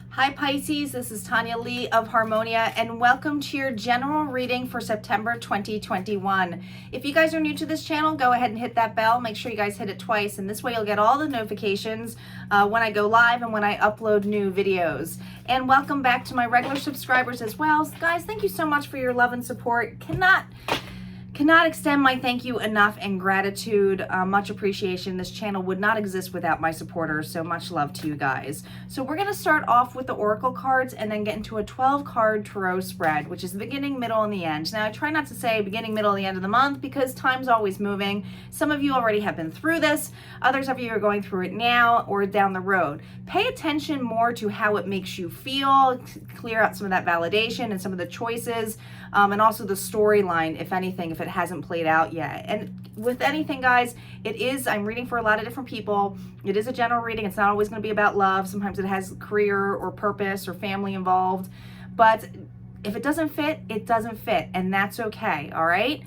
Hi Pisces, this is Tanya Lee of Harmonia, and welcome to your general reading for September 2021. If you guys are new to this channel, go ahead and hit that bell. Make sure you guys hit it twice, and this way you'll get all the notifications when I go live and when I upload new videos. And welcome back to my regular subscribers as well. Guys, thank you so much for your love and support. Cannot extend my thank you enough, and gratitude, much appreciation. This channel would not exist without my supporters, so much love to you guys. So we're going to start off with the Oracle cards and then get into a 12-card tarot spread, which is the beginning, middle, and the end. Now, I try not to say beginning, middle, and the end of the month because time's always moving. Some of you already have been through this. Others of you are going through it now or down the road. Pay attention more to how it makes you feel, clear out some of that validation and some of the choices, and also the storyline, if anything, if it hasn't played out yet. And with anything, guys, I'm reading for a lot of different people. It is a general reading. It's not always going to be about love. Sometimes it has career or purpose or family involved. But if it doesn't fit, it doesn't fit. And that's okay, all right?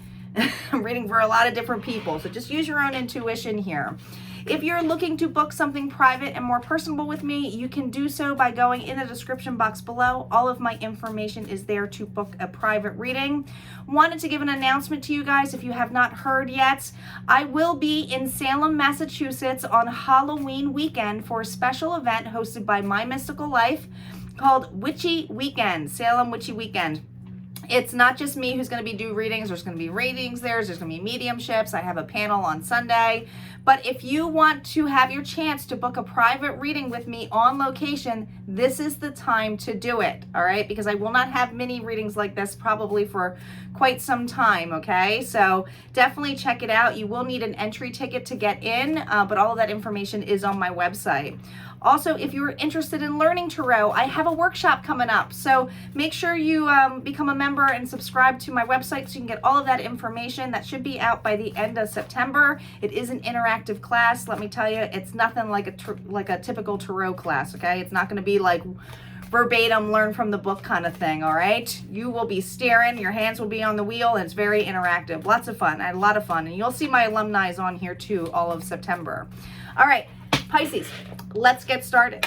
I'm reading for a lot of different people. So just use your own intuition here. If you're looking to book something private and more personable with me, you can do so by going in the description box below. All of my information is there to book a private reading. Wanted to give an announcement to you guys if you have not heard yet. I will be in Salem, Massachusetts on Halloween weekend for a special event hosted by My Mystical Life called Witchy Weekend, Salem Witchy Weekend. It's not just me who's going to be doing readings. There's going to be readings there. There's going to be mediumships. I have a panel on Sunday. But if you want to have your chance to book a private reading with me on location, this is the time to do it, all right? Because I will not have mini readings like this probably for quite some time, okay? So definitely check it out. You will need an entry ticket to get in, but all of that information is on my website. Also, if you're interested in learning tarot, I have a workshop coming up. So make sure you become a member and subscribe to my website so you can get all of that information. That should be out by the end of September. It is an interactive class. Let me tell you, it's nothing like a typical tarot class, okay? It's not going to be like verbatim, learn from the book kind of thing, all right? You will be staring, your hands will be on the wheel, and it's very interactive. Lots of fun. I had a lot of fun. And you'll see my alumni on here too all of September. All right. Pisces, let's get started.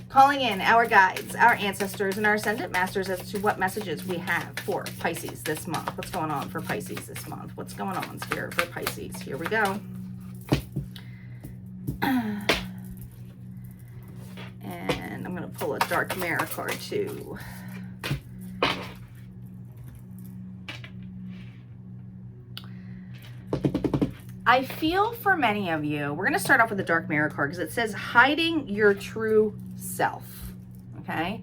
Calling in our guides, our ancestors, and our ascendant masters as to what messages we have for Pisces this month. What's going on for Pisces this month? What's going on, Spirit, for Pisces? Here we go. And I'm going to pull a dark mirror card too. I feel for many of you, we're going to start off with the dark mirror card because it says hiding your true self, okay?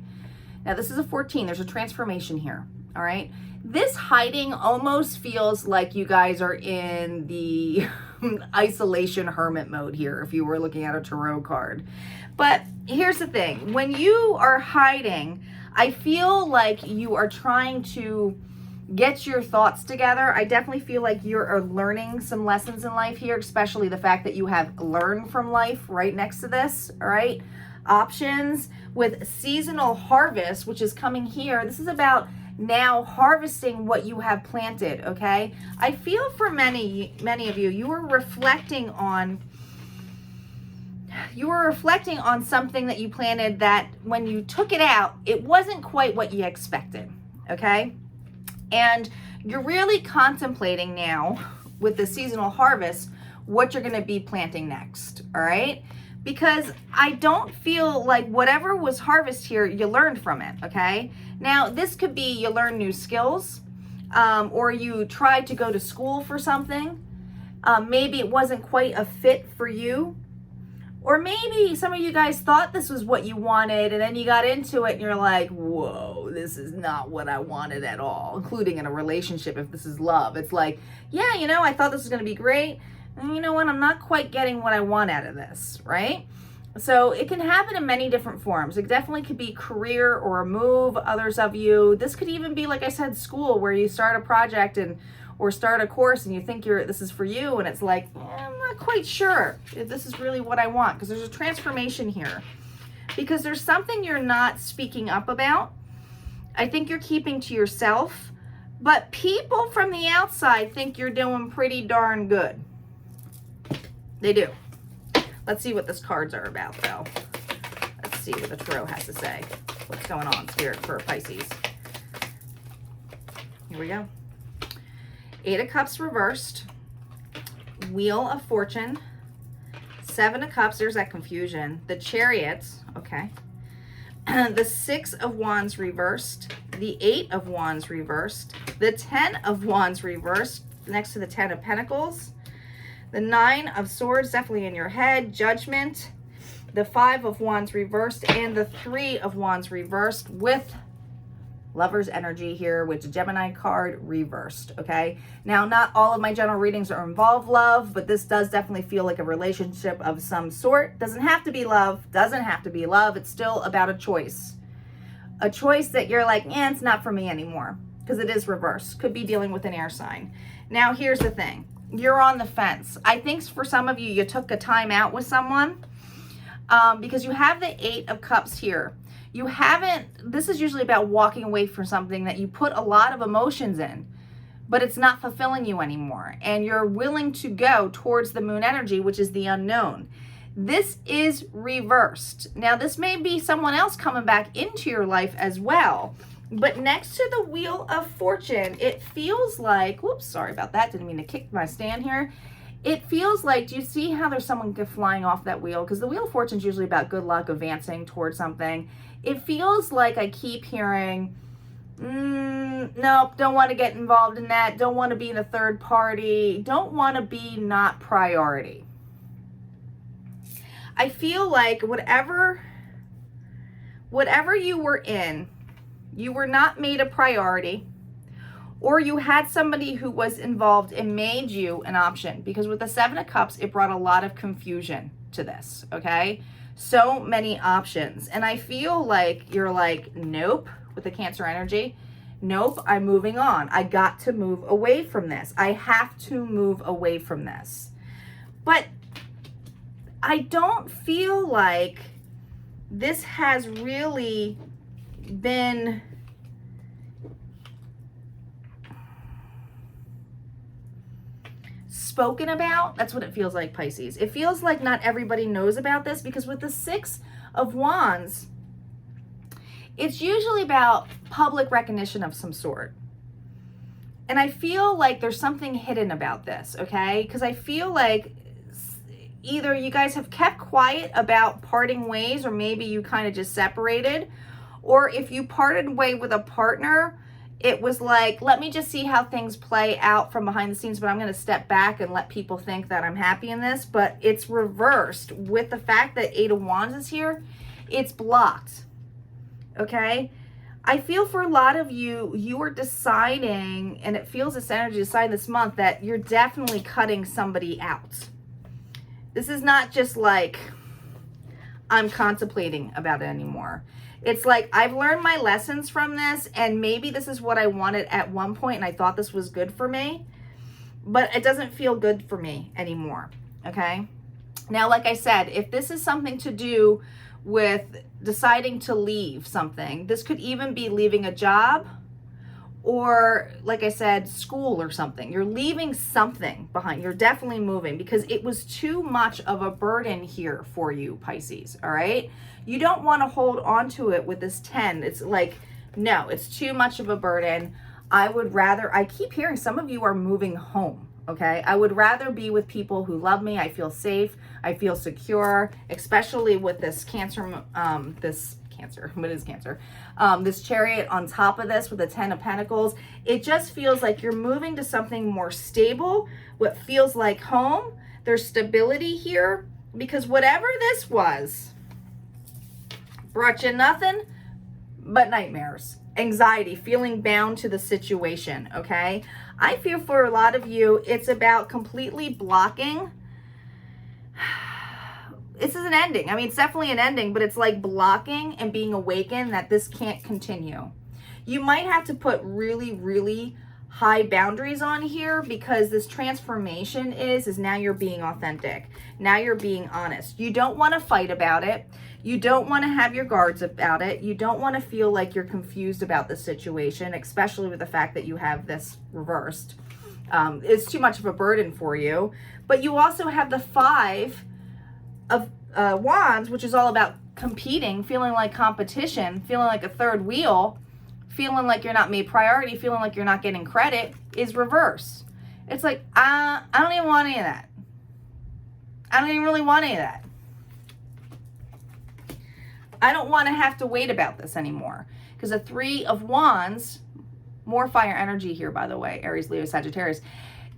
Now this is a 14. There's a transformation here, all right? This hiding almost feels like you guys are in the isolation hermit mode here if you were looking at a tarot card. But here's the thing. When you are hiding, I feel like you are trying to get your thoughts together. I definitely feel like you're learning some lessons in life here, especially the fact that you have learned from life right next to this, all right? Options with seasonal harvest, which is coming here. This is about now harvesting what you have planted, okay? I feel for many of you, you were reflecting on something that you planted that when you took it out, it wasn't quite what you expected, okay? And you're really contemplating now with the seasonal harvest what you're going to be planting next, all right? Because I don't feel like whatever was harvest here, you learned from it, okay? Now, this could be you learn new skills, or you tried to go to school for something. Maybe it wasn't quite a fit for you. Or maybe some of you guys thought this was what you wanted, and then you got into it and you're like, whoa, this is not what I wanted at all, including in a relationship. If this is love, it's like, yeah, you know, I thought this was going to be great. And you know what? I'm not quite getting what I want out of this, right? So it can happen in many different forms. It definitely could be career or a move. Others of you, this could even be, like I said, school, where you start a project or start a course and you think this is for you, and it's like, I'm not quite sure if this is really what I want, because there's a transformation here. Because there's something you're not speaking up about. I think you're keeping to yourself, but people from the outside think you're doing pretty darn good. They do. Let's see what these cards are about, though. Let's see what the tarot has to say. What's going on, Spirit, for Pisces? Here we go. 8 of Cups reversed. Wheel of Fortune. 7 of Cups, there's that confusion. The Chariot, okay. The 6 of Wands reversed. The 8 of Wands reversed. The 10 of Wands reversed next to the 10 of Pentacles. The 9 of Swords, definitely in your head. Judgment. The 5 of Wands reversed. And the 3 of Wands reversed with Lover's energy here, with the Gemini card reversed, okay? Now, not all of my general readings are involved love, but this does definitely feel like a relationship of some sort. Doesn't have to be love. Doesn't have to be love. It's still about a choice. A choice that you're like, it's not for me anymore, because it is reversed. Could be dealing with an air sign. Now, here's the thing. You're on the fence. I think for some of you, you took a time out with someone because you have the 8 of Cups here. You haven't, this is usually about walking away from something that you put a lot of emotions in, but it's not fulfilling you anymore. And you're willing to go towards the moon energy, which is the unknown. This is reversed. Now, this may be someone else coming back into your life as well. But next to the Wheel of Fortune, it feels like, whoops, sorry about that. Didn't mean to kick my stand here. It feels like, do you see how there's someone flying off that wheel? Because the Wheel of Fortune is usually about good luck, advancing towards something. It feels like I keep hearing, nope, don't want to get involved in that. Don't want to be in a third party. Don't want to be not priority. I feel like whatever you were in, you were not made a priority, or you had somebody who was involved and made you an option. Because with the 7 of Cups, it brought a lot of confusion to this, okay? So many options. And I feel like you're like, nope, with the Cancer energy. Nope, I'm moving on. I got to move away from this. I have to move away from this. But I don't feel like this has really been spoken about. That's what it feels like, Pisces. It feels like not everybody knows about this, because with the 6 of Wands, it's usually about public recognition of some sort. And I feel like there's something hidden about this, okay? Because I feel like either you guys have kept quiet about parting ways, or maybe you kind of just separated, or if you parted way with a partner, it was like, let me just see how things play out from behind the scenes, but I'm going to step back and let people think that I'm happy in this. But it's reversed with the fact that 8 of Wands is here. It's blocked, okay? I feel for a lot of you, you are deciding, and it feels this energy deciding this month, that you're definitely cutting somebody out. This is not just like, I'm contemplating about it anymore. It's like, I've learned my lessons from this, and maybe this is what I wanted at one point, and I thought this was good for me, but it doesn't feel good for me anymore, okay? Now, like I said, if this is something to do with deciding to leave something, this could even be leaving a job, or like I said, school or something. You're leaving something behind. You're definitely moving, because it was too much of a burden here for you, Pisces, all right? You don't want to hold on to it with this 10. It's like, no, it's too much of a burden. I would rather, I keep hearing some of you are moving home, okay? I would rather be with people who love me. I feel safe. I feel secure, especially with this Cancer, what is Cancer? This Chariot on top of this with the 10 of Pentacles. It just feels like you're moving to something more stable, what feels like home. There's stability here, because whatever this was brought you nothing but nightmares, anxiety, feeling bound to the situation, okay? I feel for a lot of you, it's about completely blocking. This is an ending. I mean, it's definitely an ending, but it's like blocking and being awakened that this can't continue. You might have to put really, really high boundaries on here, because this transformation is now you're being authentic. Now you're being honest. You don't want to fight about it. You don't want to have your guards about it. You don't want to feel like you're confused about the situation, especially with the fact that you have this reversed. It's too much of a burden for you. But you also have the 5 of Wands, which is all about competing, feeling like competition, feeling like a third wheel, feeling like you're not made priority, feeling like you're not getting credit is reverse. It's like, I don't even want any of that. I don't even really want any of that. I don't want to have to wait about this anymore. Because the 3 of Wands, more fire energy here, by the way, Aries, Leo, Sagittarius.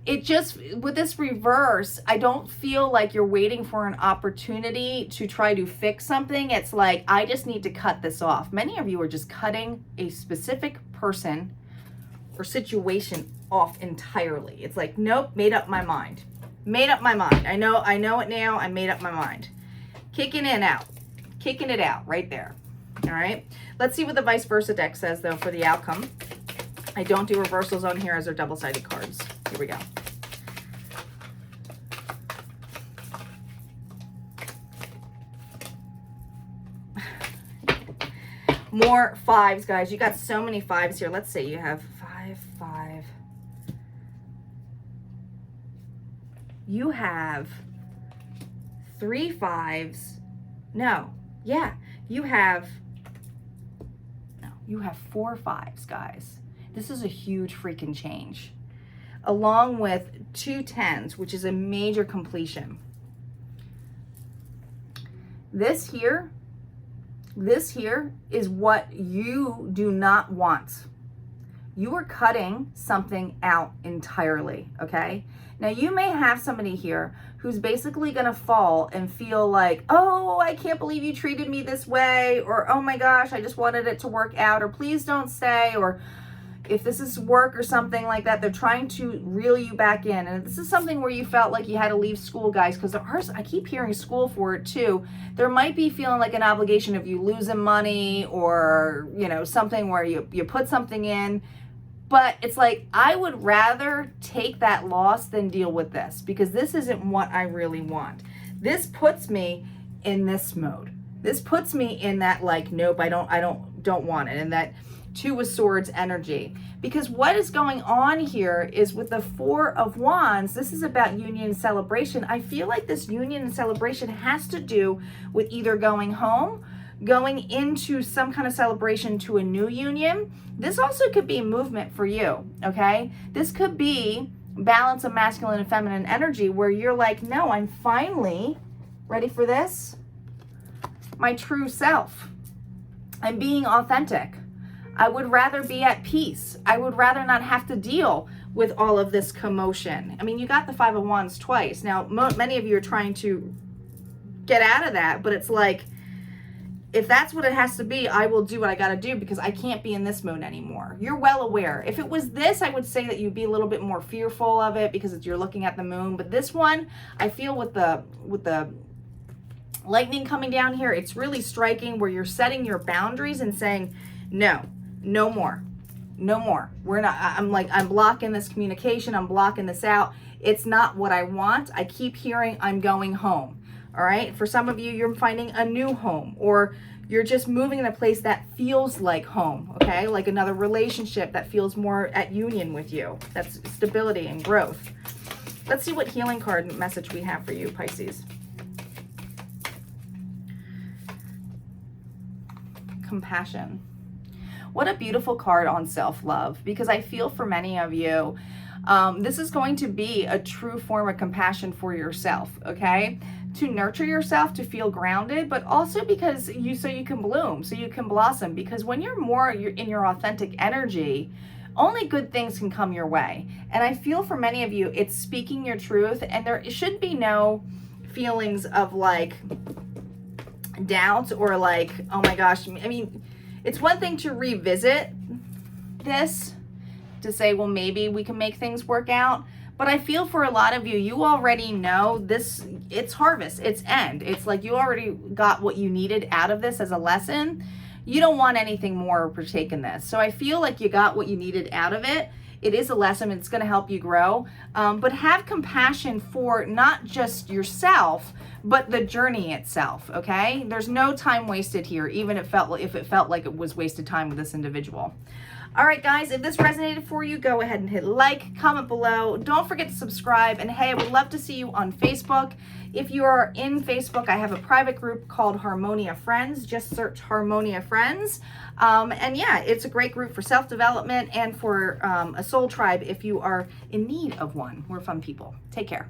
It just, with this reverse, I don't feel like you're waiting for an opportunity to try to fix something. It's like, I just need to cut this off. Many of you are just cutting a specific person or situation off entirely. It's like, nope, made up my mind. Made up my mind. I know it now. I made up my mind. Kicking it out. Kicking it out right there. All right. Let's see what the vice versa deck says, though, for the outcome. I don't do reversals on here as they're double-sided cards. Here we go. More 5s, guys. You got so many 5s here. Let's see. You have 5, 5. You have 3 5s. No. Yeah. You have 4 5s, guys. This is a huge freaking change. Along with 2 10s, which is a major completion. This here is what you do not want. You are cutting something out entirely, okay? Now, you may have somebody here who's basically going to fall and feel like, oh, I can't believe you treated me this way, or oh my gosh, I just wanted it to work out, or please don't stay, or if this is work or something like that, they're trying to reel you back in. And this is something where you felt like you had to leave school, guys, because I keep hearing school for it too. There might be feeling like an obligation of you losing money, or, you know, something where you put something in. But it's like, I would rather take that loss than deal with this, because this isn't what I really want. This puts me in this mode. This puts me in that, like, nope, I don't want it. And that 2 of Swords energy. Because what is going on here is with the 4 of Wands, this is about union and celebration. I feel like this union and celebration has to do with either going home, going into some kind of celebration to a new union. This also could be movement for you, okay? This could be balance of masculine and feminine energy, where you're like, no, I'm finally ready for this. My true self. I'm being authentic. I would rather be at peace. I would rather not have to deal with all of this commotion. I mean, you got the 5 of Wands twice. Now, many of you are trying to get out of that, but it's like, if that's what it has to be, I will do what I got to do, because I can't be in this mode anymore. You're well aware. If it was this, I would say that you'd be a little bit more fearful of it because you're looking at the moon. But this one, I feel with the lightning coming down here, it's really striking where you're setting your boundaries and saying, no more. No more. I'm blocking this communication. I'm blocking this out. It's not what I want. I keep hearing I'm going home. All right. For some of you, you're finding a new home, or you're just moving in a place that feels like home. Okay. Like another relationship that feels more at union with you. That's stability and growth. Let's see what healing card message we have for you, Pisces. Compassion. What a beautiful card on self-love, because I feel for many of you, this is going to be a true form of compassion for yourself, okay? To nurture yourself, to feel grounded, but also because so you can bloom, so you can blossom. Because when you're in your authentic energy, only good things can come your way. And I feel for many of you, it's speaking your truth, and there should be no feelings of like doubt or like, oh my gosh. I mean, it's one thing to revisit this, to say, well, maybe we can make things work out. But I feel for a lot of you, you already know this, it's harvest, it's end. It's like you already got what you needed out of this as a lesson. You don't want anything more or partake in this. So I feel like you got what you needed out of it. It is a lesson. It's going to help you grow. But have compassion for not just yourself, but the journey itself, okay? There's no time wasted here, even if it felt like it was wasted time with this individual. All right, guys, if this resonated for you, go ahead and hit like, comment below. Don't forget to subscribe. And hey, I would love to see you on Facebook. If you are in Facebook, I have a private group called Harmonia Friends. Just search Harmonia Friends. And yeah, it's a great group for self-development and for a soul tribe if you are in need of one. We're fun people. Take care.